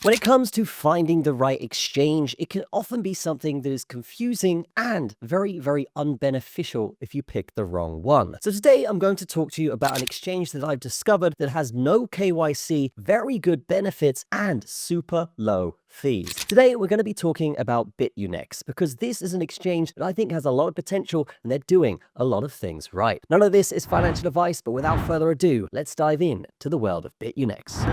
When it comes to finding the right exchange, it can often be something that is confusing and very, very unbeneficial if you pick the wrong one. So today I'm going to talk to you about an exchange that I've discovered that has no KYC, very good benefits, and super low fees. Today we're going to be talking about Bitunix because this is an exchange that I think has a lot of potential and they're doing a lot of things right. None of this is financial advice, but without further ado, let's dive in to the world of Bitunix.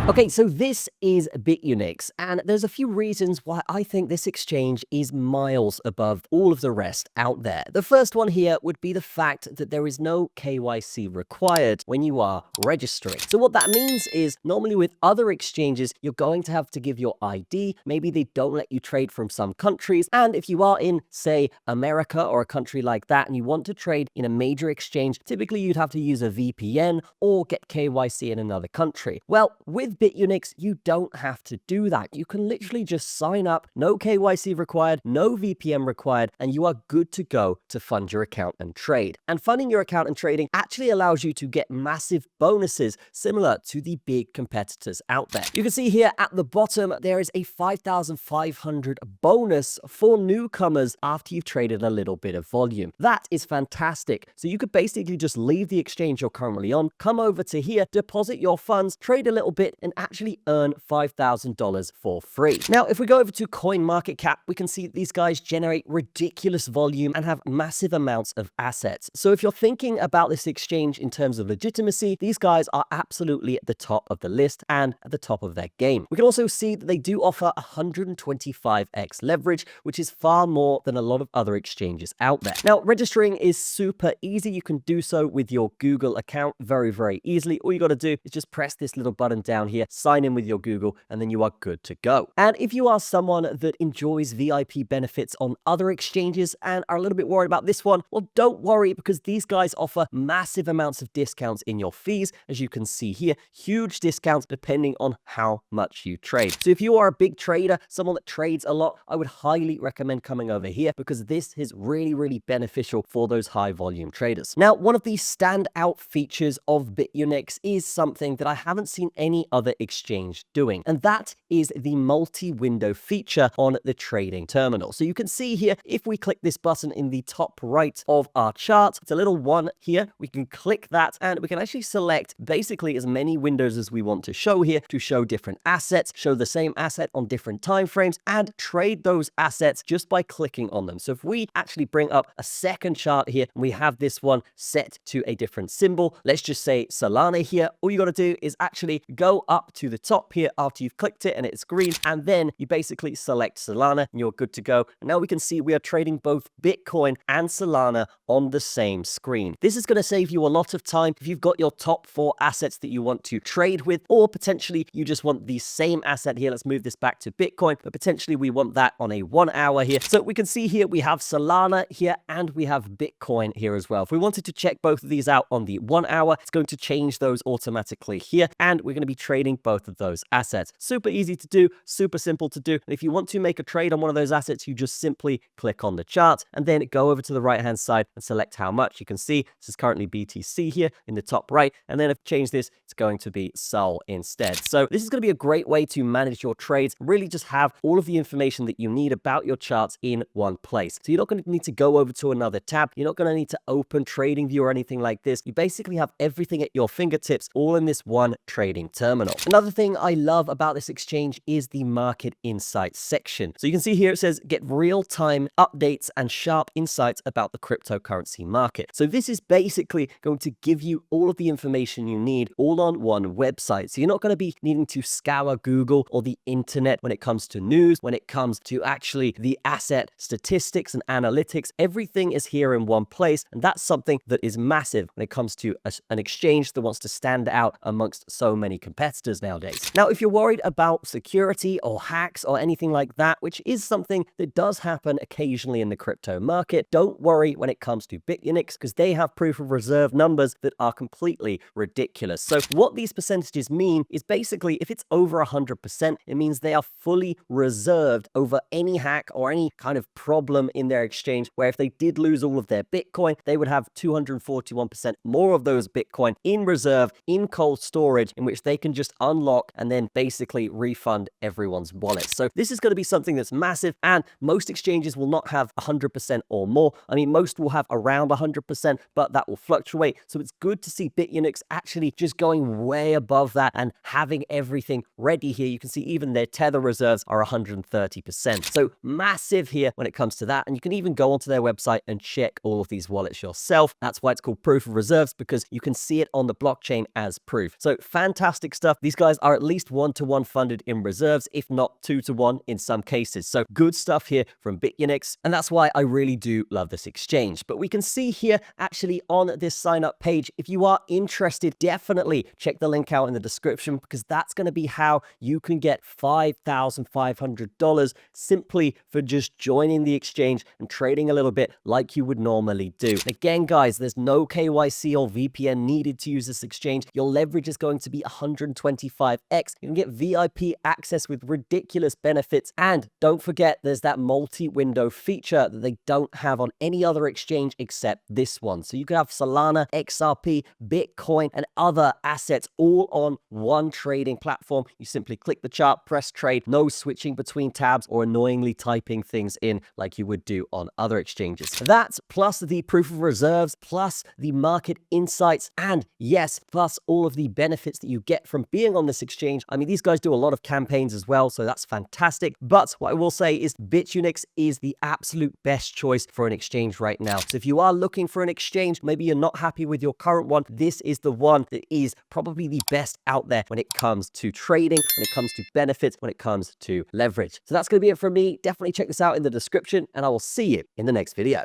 Okay, so this is Bitunix, and there's a few reasons why I think this exchange is miles above all of the rest out there. The first one here would be the fact that there is no KYC required when you are registering. So what that means is normally with other exchanges, you're going to have to give your ID. Maybe they don't let you trade from some countries. And if you are in, say, America or a country like that, and you want to trade in a major exchange, typically you'd have to use a VPN or get KYC in another country. Well, with Bitunix, you don't have to do that. You can literally just sign up, no KYC required, no VPN required, and you are good to go to fund your account and trade. And funding your account and trading actually allows you to get massive bonuses similar to the big competitors out there. You can see here at the bottom, there is a 5,500 bonus for newcomers after you've traded a little bit of volume. That is fantastic. So you could basically just leave the exchange you're currently on, come over to here, deposit your funds, trade a little bit, and actually earn $5,000 for free. Now, if we go over to CoinMarketCap, we can see these guys generate ridiculous volume and have massive amounts of assets. So if you're thinking about this exchange in terms of legitimacy, these guys are absolutely at the top of the list and at the top of their game. We can also see that they do offer 125x leverage, which is far more than a lot of other exchanges out there. Now, registering is super easy. You can do so with your Google account very, very easily. All you got to do is just press this little button down here, sign in with your Google, and then you are good to go. And if you are someone that enjoys VIP benefits on other exchanges and are a little bit worried about this one, well, don't worry, because these guys offer massive amounts of discounts in your fees. As you can see here, huge discounts depending on how much you trade. So if you are a big trader, someone that trades a lot, I would highly recommend coming over here because this is really, really beneficial for those high volume traders. Now, one of the standout features of Bitunix is something that I haven't seen any other exchange doing, and that is the multi-window feature on the trading terminal. So you can see here, if we click this button in the top right of our chart, it's a little one here. We can click that and we can actually select basically as many windows as we want to show here to show different assets, show the same asset on different time frames, and trade those assets just by clicking on them. So if we actually bring up a second chart here and we have this one set to a different symbol, let's just say Solana here, all you got to do is actually go up to the top here after you've clicked it and it's green, and then you basically select Solana and you're good to go. And now we can see we are trading both Bitcoin and Solana on the same screen. This is going to save you a lot of time if you've got your top 4 assets that you want to trade with, or potentially you just want the same asset here. Let's move this back to Bitcoin, but potentially we want that on a 1 hour here. So we can see here we have Solana here and we have Bitcoin here as well. If we wanted to check both of these out on the 1 hour, it's going to change those automatically here, and we're going to be trading both of those assets. Super easy to do, super simple to do. And if you want to make a trade on one of those assets, you just simply click on the chart and then go over to the right hand side and select how much. You can see this is currently BTC here in the top right, and then if I change this, it's going to be SOL instead. So this is going to be a great way to manage your trades, really just have all of the information that you need about your charts in one place. So you're not going to need to go over to another tab. You're not going to need to open TradingView or anything like this. You basically have everything at your fingertips, all in this one trading terminal. Another thing I love about this exchange is the market insights section. So you can see here it says get real-time updates and sharp insights about the cryptocurrency market. So this is basically going to give you all of the information you need all on one website. So you're not going to be needing to scour Google or the internet when it comes to news, when it comes to actually the asset statistics and analytics. Everything is here in one place, and that's something that is massive when it comes to an exchange that wants to stand out amongst so many competitors nowadays. Now, if you're worried about security or hacks or anything like that, which is something that does happen occasionally in the crypto market, don't worry when it comes to Bitunix, because they have proof of reserve numbers that are completely ridiculous. So what these percentages mean is basically if it's over 100%, it means they are fully reserved over any hack or any kind of problem in their exchange, where if they did lose all of their Bitcoin, they would have 241% more of those Bitcoin in reserve, in cold storage, in which they can just just unlock and then basically refund everyone's wallet. So this is going to be something that's massive, and most exchanges will not have 100% or more. I mean, most will have around 100%, but that will fluctuate. So it's good to see Bitunix actually just going way above that and having everything ready here. You can see even their tether reserves are 130%. So massive here when it comes to that. And you can even go onto their website and check all of these wallets yourself. That's why it's called proof of reserves, because you can see it on the blockchain as proof. So fantastic stuff. These guys are at least 1-to-1 funded in reserves, if not 2-to-1 in some cases. So good stuff here from Bitunix. And that's why I really do love this exchange. But we can see here actually on this sign up page, if you are interested, definitely check the link out in the description, because that's going to be how you can get $5,500 simply for just joining the exchange and trading a little bit like you would normally do. Again, guys, there's no KYC or VPN needed to use this exchange. Your leverage is going to be 125x. You can get VIP access with ridiculous benefits. And don't forget, there's that multi-window feature that they don't have on any other exchange except this one. So you can have Solana, XRP, Bitcoin, and other assets all on one trading platform. You simply click the chart, press trade, no switching between tabs or annoyingly typing things in like you would do on other exchanges. That, plus the proof of reserves, plus the market insights, and yes, plus all of the benefits that you get from being on this exchange. I mean, these guys do a lot of campaigns as well, so that's fantastic. But what I will say is Bitunix is the absolute best choice for an exchange right now. So if you are looking for an exchange, maybe you're not happy with your current one, this is the one that is probably the best out there when it comes to trading, when it comes to benefits, when it comes to leverage. So that's going to be it from me. Definitely check this out in the description, and I will see you in the next video.